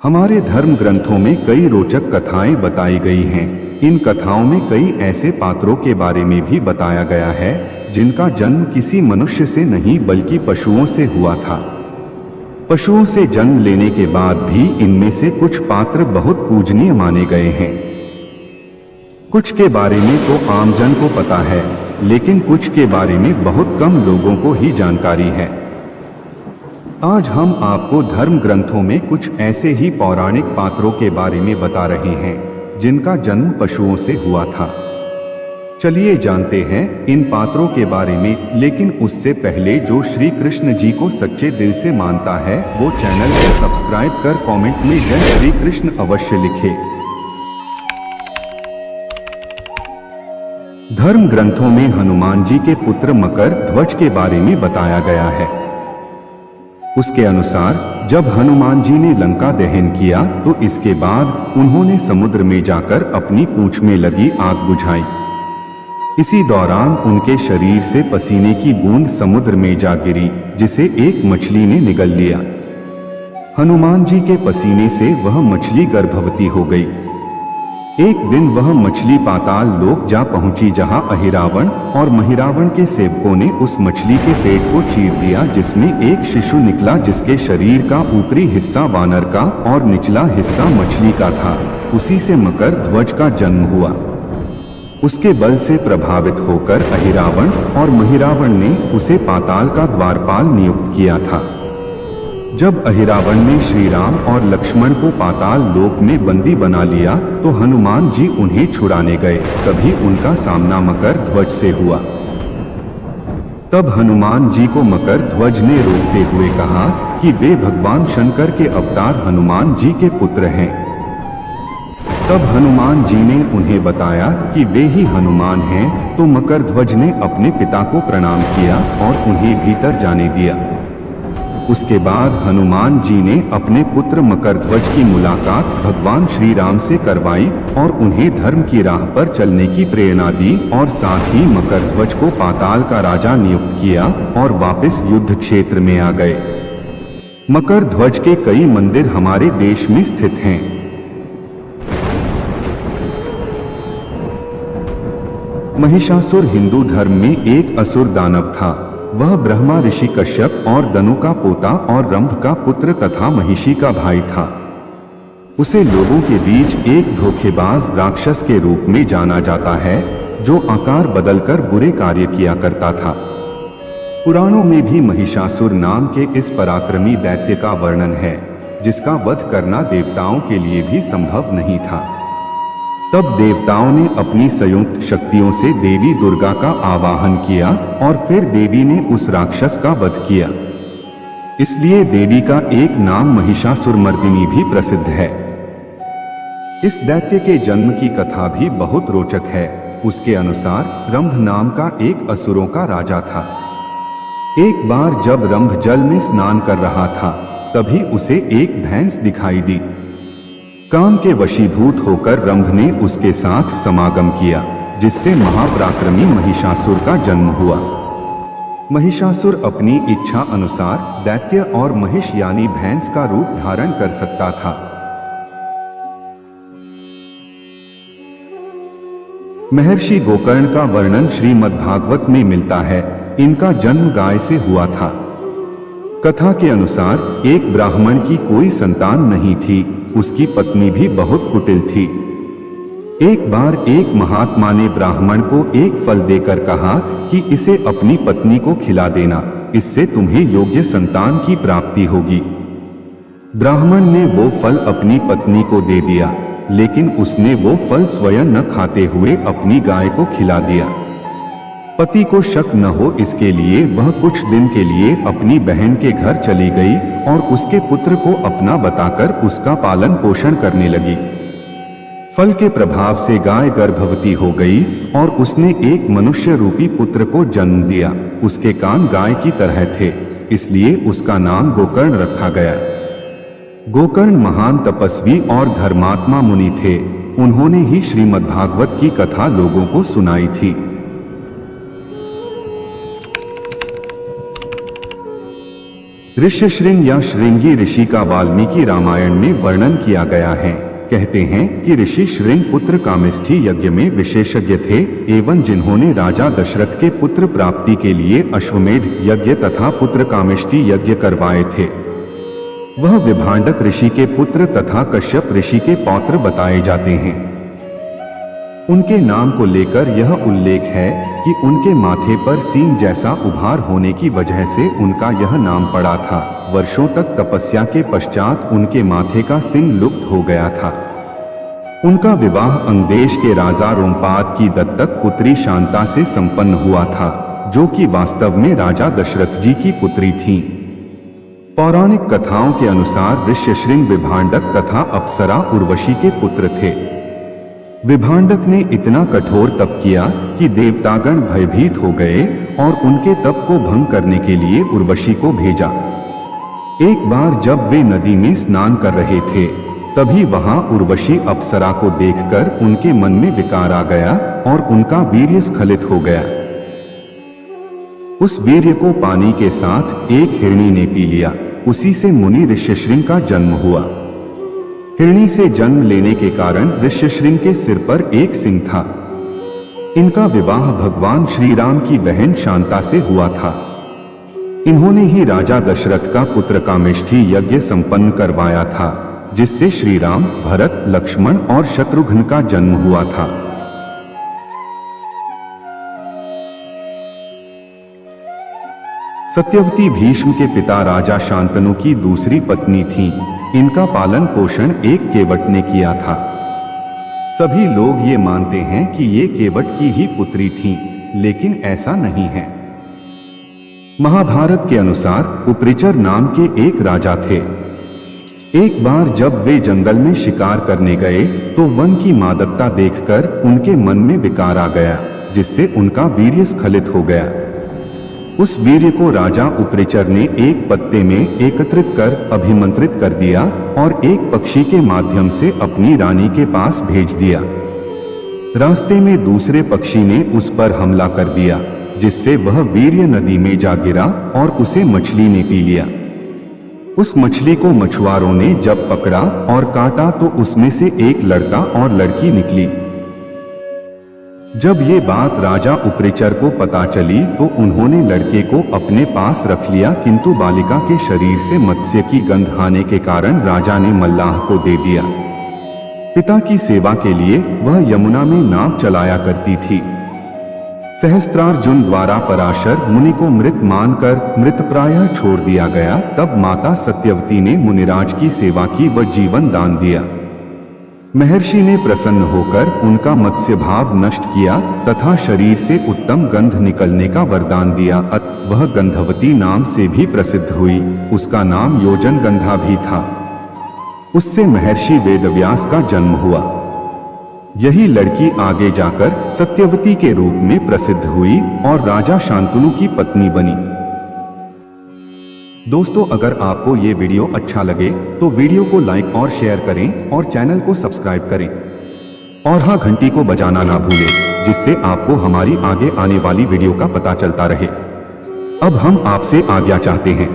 हमारे धर्म ग्रंथों में कई रोचक कथाएं बताई गई हैं। इन कथाओं में कई ऐसे पात्रों के बारे में भी बताया गया है जिनका जन्म किसी मनुष्य से नहीं बल्कि पशुओं से हुआ था। पशुओं से जन्म लेने के बाद भी इनमें से कुछ पात्र बहुत पूजनीय माने गए हैं। कुछ के बारे में तो आमजन को पता है, लेकिन कुछ के बारे में बहुत कम लोगों को ही जानकारी है। आज हम आपको धर्म ग्रंथों में कुछ ऐसे ही पौराणिक पात्रों के बारे में बता रहे हैं जिनका जन्म पशुओं से हुआ था। चलिए जानते हैं इन पात्रों के बारे में, लेकिन उससे पहले जो श्री कृष्ण जी को सच्चे दिल से मानता है वो चैनल को सब्सक्राइब कर कमेंट में जय श्री कृष्ण अवश्य लिखे। धर्म ग्रंथों में हनुमान जी के पुत्र मकर ध्वज के बारे में बताया गया है। उसके अनुसार जब हनुमान जी ने लंका दहन किया तो इसके बाद उन्होंने समुद्र में जाकर अपनी पूंछ में लगी आग बुझाई। इसी दौरान उनके शरीर से पसीने की बूंद समुद्र में जा गिरी, जिसे एक मछली ने निगल लिया। हनुमान जी के पसीने से वह मछली गर्भवती हो गई। एक दिन वह मछली पाताल लोक जा पहुंची, जहां अहिरावण और महिरावण के सेवकों ने उस मछली के पेट को चीर दिया, जिसमें एक शिशु निकला जिसके शरीर का ऊपरी हिस्सा वानर का और निचला हिस्सा मछली का था। उसी से मकर ध्वज का जन्म हुआ। उसके बल से प्रभावित होकर अहिरावण और महिरावण ने उसे पाताल का द्वारपाल नियुक्त किया था। जब अहिरावण ने श्री राम और लक्ष्मण को पाताल लोक में बंदी बना लिया तो हनुमान जी उन्हें छुड़ाने गए। तभी उनका सामना मकर ध्वज से हुआ। तब हनुमान जी को मकर ध्वज ने रोकते हुए कहा कि वे भगवान शंकर के अवतार हनुमान जी के पुत्र हैं। तब हनुमान जी ने उन्हें बताया कि वे ही हनुमान हैं। तो मकर ध्वज ने अपने पिता को प्रणाम किया और उन्हें भीतर जाने दिया। उसके बाद हनुमान जी ने अपने पुत्र मकर ध्वज की मुलाकात भगवान श्री राम से करवाई और उन्हें धर्म की राह पर चलने की प्रेरणा दी और साथ ही मकर ध्वज को पाताल का राजा नियुक्त किया और वापस युद्ध क्षेत्र में आ गए। मकर ध्वज के कई मंदिर हमारे देश में स्थित हैं। महिषासुर हिंदू धर्म में एक असुर दानव था। वह ब्रह्मा ऋषि कश्यप और दनु का पोता और रंभ का पुत्र तथा महिषी का भाई था। उसे लोगों के बीच एक धोखेबाज राक्षस के रूप में जाना जाता है जो आकार बदलकर बुरे कार्य किया करता था। पुराणों में भी महिषासुर नाम के इस पराक्रमी दैत्य का वर्णन है जिसका वध करना देवताओं के लिए भी संभव नहीं था। तब देवताओं ने अपनी संयुक्त शक्तियों से देवी दुर्गा का आवाहन किया और फिर देवी ने उस राक्षस का वध किया। इसलिए देवी का एक नाम महिषासुरमर्दिनी भी प्रसिद्ध है। इस दैत्य के जन्म की कथा भी बहुत रोचक है। उसके अनुसार रंभ नाम का एक असुरों का राजा था। एक बार जब रंभ जल में स्नान कर रहा था तभी उसे एक भैंस दिखाई दी। काम के वशीभूत होकर रंभ ने उसके साथ समागम किया, जिससे महापराक्रमी महिषासुर का जन्म हुआ। महिषासुर अपनी इच्छा अनुसार दैत्य और महिष यानी भैंस का रूप धारण कर सकता था। महर्षि गोकर्ण का वर्णन श्रीमद्भागवत में मिलता है। इनका जन्म गाय से हुआ था। कथा के अनुसार एक ब्राह्मण की कोई संतान नहीं थी। उसकी पत्नी भी बहुत कुटिल थी। एक बार एक महात्मा ने ब्राह्मण को एक फल देकर कहा कि इसे अपनी पत्नी को खिला देना, इससे तुम्हें योग्य संतान की प्राप्ति होगी। ब्राह्मण ने वो फल अपनी पत्नी को दे दिया, लेकिन उसने वो फल स्वयं न खाते हुए अपनी गाय को खिला दिया। पति को शक न हो इसके लिए वह कुछ दिन के लिए अपनी बहन के घर चली गई और उसके पुत्र को अपना बताकर उसका पालन पोषण करने लगी। फल के प्रभाव से गाय गर्भवती हो गई और उसने एक मनुष्य रूपी पुत्र को जन्म दिया। उसके कान गाय की तरह थे, इसलिए उसका नाम गोकर्ण रखा गया। गोकर्ण महान तपस्वी और धर्मात्मा मुनि थे। उन्होंने ही श्रीमद्भागवत की कथा लोगों को सुनाई थी। ऋष्यशृंग या श्रृंगी ऋषि का वाल्मीकि रामायण में वर्णन किया गया है। कहते हैं कि ऋषि श्रृंग पुत्र कामेष्ठी यज्ञ में विशेषज्ञ थे एवं जिन्होंने राजा दशरथ के पुत्र प्राप्ति के लिए अश्वमेध यज्ञ तथा पुत्र कामेष्ठी यज्ञ करवाए थे। वह विभांडक ऋषि के पुत्र तथा कश्यप ऋषि के पौत्र बताए जाते हैं। उनके नाम को लेकर यह उल्लेख है कि उनके माथे पर सींग जैसा उभार होने की वजह से उनका यह नाम पड़ा था। वर्षों तक तपस्या के पश्चात उनके माथे का सींग लुप्त हो गया था। उनका विवाह अंगदेश के राजा रोमपाद की दत्तक पुत्री शांता से संपन्न हुआ था, जो कि वास्तव में राजा दशरथ जी की पुत्री थी। पौराणिक कथाओं के अनुसार ऋष्यशृंग विभांडक तथा अप्सरा उर्वशी के पुत्र थे। विभांडक ने इतना कठोर तप किया कि देवतागण भयभीत हो गए और उनके तप को भंग करने के लिए उर्वशी को भेजा। एक बार जब वे नदी में स्नान कर रहे थे, तभी वहां उर्वशी अप्सरा को देखकर उनके मन में विकार आ गया और उनका वीर्य स्खलित हो गया। उस वीर्य को पानी के साथ एक हिरणी ने पी लिया। उसी से मुनि ऋष्यशृंग का जन्म हुआ। हिरणी से जन्म लेने के कारण ऋष्यशृंग के सिर पर एक सिंह था। इनका विवाह भगवान श्री राम की बहन शांता से हुआ था। इन्होंने ही राजा दशरथ का पुत्र कामेष्ठी यज्ञ संपन्न करवाया था, जिससे श्री राम, भरत, लक्ष्मण और शत्रुघ्न का जन्म हुआ था। सत्यवती भीष्म के पिता राजा शांतनु की दूसरी पत्नी थी। इनका पालन पोषण एक केवट ने किया था। सभी लोग ये मानते हैं कि ये केवट की ही पुत्री थी, लेकिन ऐसा नहीं है। महाभारत के अनुसार उपरिचर नाम के एक राजा थे। एक बार जब वे जंगल में शिकार करने गए तो वन की मादकता देखकर उनके मन में विकार आ गया, जिससे उनका वीर्य स्खलित हो गया। उस वीर्य को राजा उपरिचर ने एक पत्ते में एकत्रित कर अभिमंत्रित कर दिया और एक पक्षी के माध्यम से अपनी रानी के पास भेज दिया। रास्ते में दूसरे पक्षी ने उस पर हमला कर दिया, जिससे वह वीर्य नदी में जा गिरा और उसे मछली ने पी लिया। उस मछली को मछुआरों ने जब पकड़ा और काटा तो उसमें से एक लड़का और लड़की निकली। जब ये बात राजा उपरिचर को पता चली तो उन्होंने लड़के को अपने पास रख लिया, किंतु बालिका के शरीर से मत्स्य की गंध आने के कारण राजा ने मल्लाह को दे दिया। पिता की सेवा के लिए वह यमुना में नाव चलाया करती थी। सहस्त्रार्जुन द्वारा पराशर मुनि को मृत मानकर मृतप्राय छोड़ दिया गया। तब माता सत्यवती ने मुनिराज की सेवा की व जीवन दान दिया। महर्षि ने प्रसन्न होकर उनका मत्स्य भाव नष्ट किया तथा शरीर से उत्तम गंध निकलने का वरदान दिया। अत वह गंधवती नाम से भी प्रसिद्ध हुई। उसका नाम योजन गंधा भी था। उससे महर्षि वेदव्यास का जन्म हुआ। यही लड़की आगे जाकर सत्यवती के रूप में प्रसिद्ध हुई और राजा शांतनु की पत्नी बनी। दोस्तों, अगर आपको ये वीडियो अच्छा लगे तो वीडियो को लाइक और शेयर करें और चैनल को सब्सक्राइब करें और हाँ, घंटी को बजाना ना भूलें, जिससे आपको हमारी आगे आने वाली वीडियो का पता चलता रहे। अब हम आपसे आज्ञा चाहते हैं।